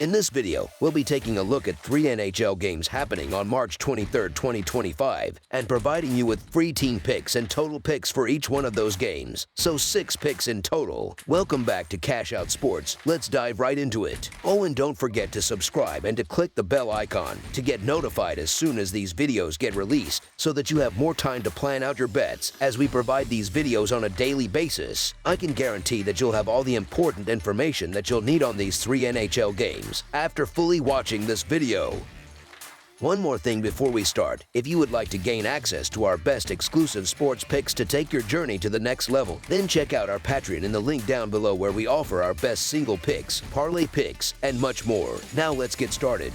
In this video, we'll be taking a look at 3 NHL games happening on March 23, 2025, and providing you with free team picks and total picks for each one of those games. So 6 picks in total. Welcome back to Cash Out Sports. Let's dive right into it. Oh, and don't forget to subscribe and to click the bell icon to get notified as soon as these videos get released so that you have more time to plan out your bets as we provide these videos on a daily basis. I can guarantee that you'll have all the important information that you'll need on these 3 NHL games after fully watching this video. One more thing before we start. If you would like to gain access to our best exclusive sports picks to take your journey to the next level, then check out our Patreon in the link down below where we offer our best single picks, parlay picks, and much more. Now let's get started.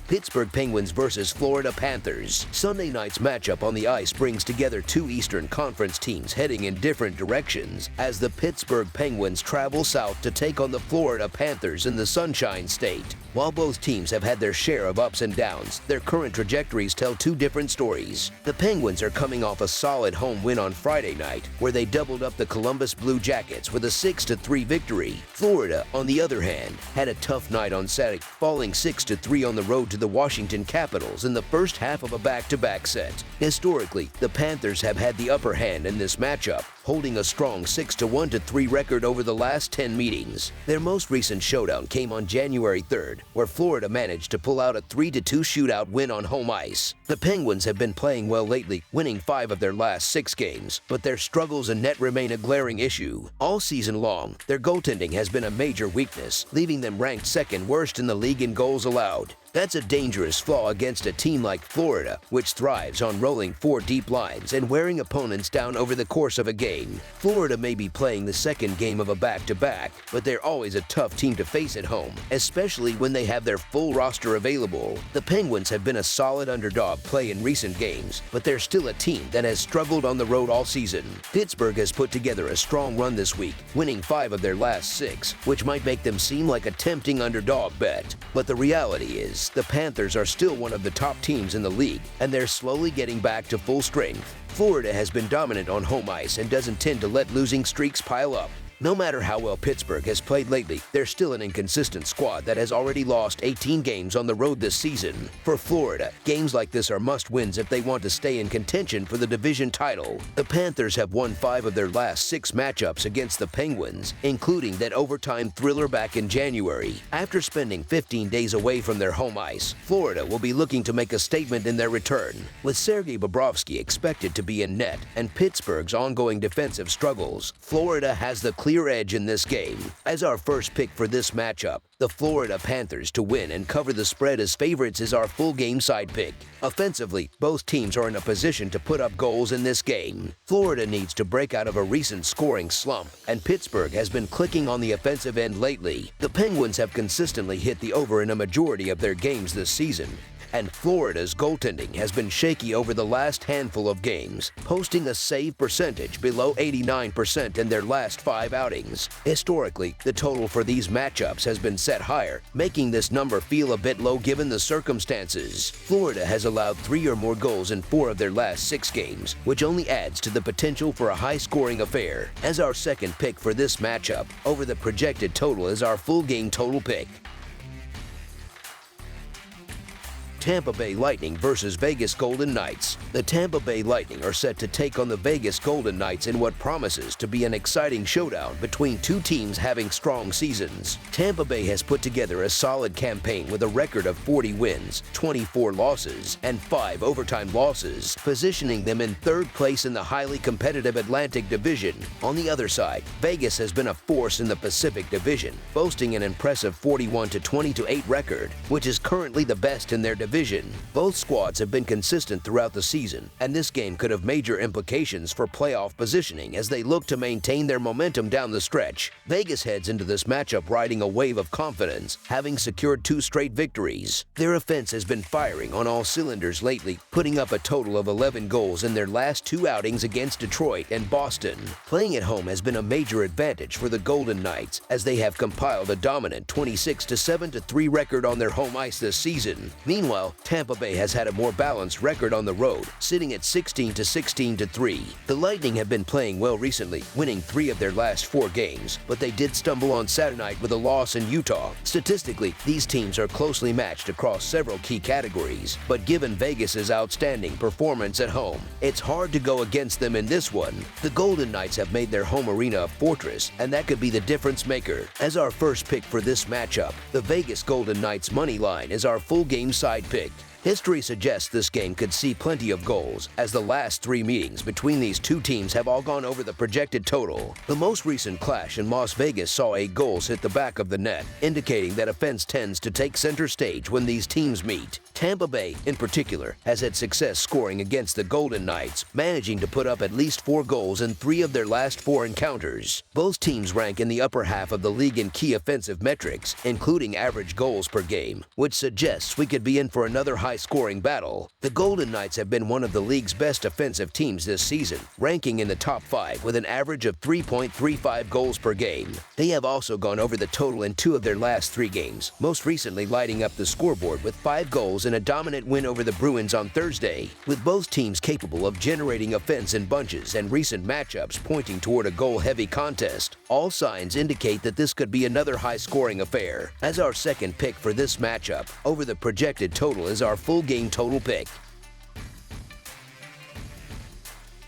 Pittsburgh Penguins versus Florida Panthers. Sunday night's matchup on the ice brings together 2 Eastern Conference teams heading in different directions as the Pittsburgh Penguins travel south to take on the Florida Panthers in the Sunshine State. While both teams have had their share of ups and downs, their current trajectories tell 2 different stories. The Penguins are coming off a solid home win on Friday night, where they doubled up the Columbus Blue Jackets with a 6-3 victory. Florida, on the other hand, had a tough night on Saturday, falling 6-3 on the road to the Washington Capitals in the first half of a back-to-back set. Historically, the Panthers have had the upper hand in this matchup, holding a strong 6-1-3 record over the last 10 meetings. Their most recent showdown came on January 3rd, where Florida managed to pull out a 3-2 shootout win on home ice. The Penguins have been playing well lately, winning 5 of their last 6 games, but their struggles in net remain a glaring issue. All season long, their goaltending has been a major weakness, leaving them ranked 2nd worst in the league in goals allowed. That's a dangerous flaw against a team like Florida, which thrives on rolling 4 deep lines and wearing opponents down over the course of a game. Florida may be playing the second game of a back-to-back, but they're always a tough team to face at home, especially when they have their full roster available. The Penguins have been a solid underdog play in recent games, but they're still a team that has struggled on the road all season. Pittsburgh has put together a strong run this week, winning 5 of their last 6, which might make them seem like a tempting underdog bet. But the reality is, the Panthers are still one of the top teams in the league, and they're slowly getting back to full strength. Florida has been dominant on home ice and doesn't tend to let losing streaks pile up. No matter how well Pittsburgh has played lately, they're still an inconsistent squad that has already lost 18 games on the road this season. For Florida, games like this are must-wins if they want to stay in contention for the division title. The Panthers have won 5 of their last 6 matchups against the Penguins, including that overtime thriller back in January. After spending 15 days away from their home ice, Florida will be looking to make a statement in their return. With Sergei Bobrovsky expected to be in net and Pittsburgh's ongoing defensive struggles, Florida has the clear edge in this game. As our first pick for this matchup, the Florida Panthers to win and cover the spread as favorites is our full game side pick. Offensively, both teams are in a position to put up goals in this game. Florida needs to break out of a recent scoring slump, and Pittsburgh has been clicking on the offensive end lately. The Penguins have consistently hit the over in a majority of their games this season, and Florida's goaltending has been shaky over the last handful of games, posting a save percentage below 89% in their last 5 outings. Historically, the total for these matchups has been set higher, making this number feel a bit low given the circumstances. Florida has allowed 3 or more goals in 4 of their last 6 games, which only adds to the potential for a high-scoring affair. As our second pick for this matchup, over the projected total is our full game total pick. Tampa Bay Lightning versus Vegas Golden Knights. The Tampa Bay Lightning are set to take on the Vegas Golden Knights in what promises to be an exciting showdown between 2 teams having strong seasons. Tampa Bay has put together a solid campaign with a record of 40 wins, 24 losses, and 5 overtime losses, positioning them in 3rd place in the highly competitive Atlantic Division. On the other side, Vegas has been a force in the Pacific Division, boasting an impressive 41-20-8 record, which is currently the best in their division. Both squads have been consistent throughout the season, and this game could have major implications for playoff positioning as they look to maintain their momentum down the stretch. Vegas heads into this matchup riding a wave of confidence, having secured 2 straight victories. Their offense has been firing on all cylinders lately, putting up a total of 11 goals in their last 2 outings against Detroit and Boston. Playing at home has been a major advantage for the Golden Knights, as they have compiled a dominant 26-7-3 record on their home ice this season. Meanwhile, Meanwhile, Tampa Bay has had a more balanced record on the road, sitting at 16-16-3. The Lightning have been playing well recently, winning 3 of their last 4 games, but they did stumble on Saturday night with a loss in Utah. Statistically, these teams are closely matched across several key categories, but given Vegas's outstanding performance at home, it's hard to go against them in this one. The Golden Knights have made their home arena a fortress, and that could be the difference maker. As our first pick for this matchup, the Vegas Golden Knights money line is our full game side pick. History suggests this game could see plenty of goals, as the last 3 meetings between these two teams have all gone over the projected total. The most recent clash in Las Vegas saw 8 goals hit the back of the net, indicating that offense tends to take center stage when these teams meet. Tampa Bay, in particular, has had success scoring against the Golden Knights, managing to put up at least 4 goals in 3 of their last 4 encounters. Both teams rank in the upper half of the league in key offensive metrics, including average goals per game, which suggests we could be in for another high-scoring battle. The Golden Knights have been one of the league's best offensive teams this season, ranking in the top 5 with an average of 3.35 goals per game. They have also gone over the total in 2 of their last 3 games, most recently lighting up the scoreboard with 5 goals in a dominant win over the Bruins on Thursday. With both teams capable of generating offense in bunches and recent matchups pointing toward a goal-heavy contest, all signs indicate that this could be another high-scoring affair. As our second pick for this matchup, over the projected total is our full game total pick.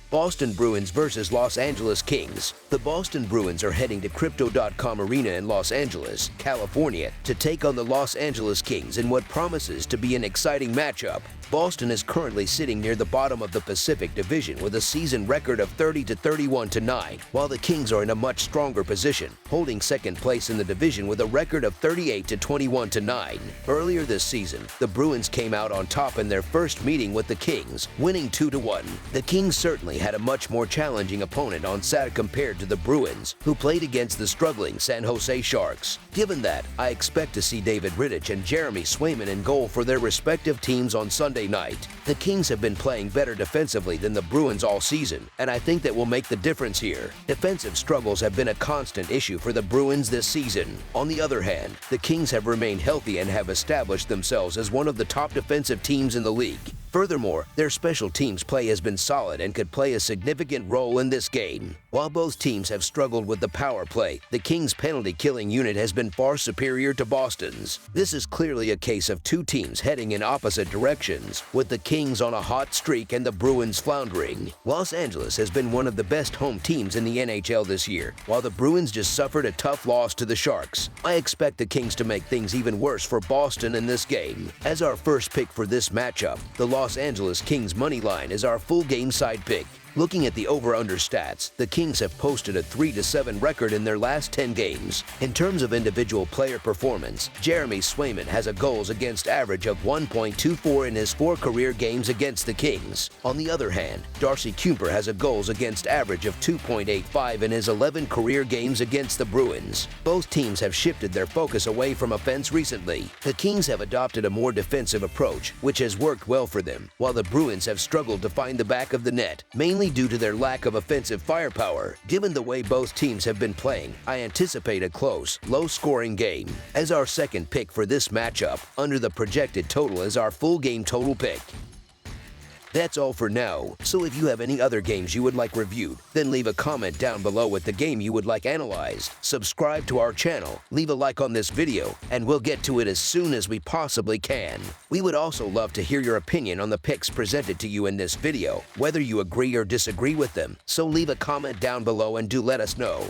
Boston Bruins versus Los Angeles Kings. The Boston Bruins are heading to Crypto.com Arena in Los Angeles, California, to take on the Los Angeles Kings in what promises to be an exciting matchup. Boston is currently sitting near the bottom of the Pacific Division with a season record of 30-31-9, while the Kings are in a much stronger position, holding second place in the division with a record of 38-21-9. Earlier this season, the Bruins came out on top in their first meeting with the Kings, winning 2-1. The Kings certainly had a much more challenging opponent on Saturday compared to the Bruins, who played against the struggling San Jose Sharks. Given that, I expect to see David Rittich and Jeremy Swayman in goal for their respective teams on Sunday night. The Kings have been playing better defensively than the Bruins all season, and I think that will make the difference here. Defensive struggles have been a constant issue for the Bruins this season. On the other hand, the Kings have remained healthy and have established themselves as one of the top defensive teams in the league. Furthermore, their special teams play has been solid and could play a significant role in this game. While both teams have struggled with the power play, the Kings' penalty-killing unit has been far superior to Boston's. This is clearly a case of two teams heading in opposite directions, with the Kings on a hot streak and the Bruins floundering. Los Angeles has been one of the best home teams in the NHL this year, while the Bruins just suffered a tough loss to the Sharks. I expect the Kings to make things even worse for Boston in this game. As our first pick for this matchup, the Los Angeles Kings money line is our full game side pick. Looking at the over-under stats, the Kings have posted a 3-7 record in their last 10 games. In terms of individual player performance, Jeremy Swayman has a goals against average of 1.24 in his 4 career games against the Kings. On the other hand, Darcy Kuemper has a goals against average of 2.85 in his 11 career games against the Bruins. Both teams have shifted their focus away from offense recently. The Kings have adopted a more defensive approach, which has worked well for them, while the Bruins have struggled to find the back of the net, mainly due to their lack of offensive firepower. Given the way both teams have been playing, I anticipate a close, low-scoring game. As our second pick for this matchup, under the projected total is our full game total pick. That's all for now, so if you have any other games you would like reviewed, then leave a comment down below with the game you would like analyzed. Subscribe to our channel, leave a like on this video, and we'll get to it as soon as we possibly can. We would also love to hear your opinion on the picks presented to you in this video, whether you agree or disagree with them, so leave a comment down below and do let us know.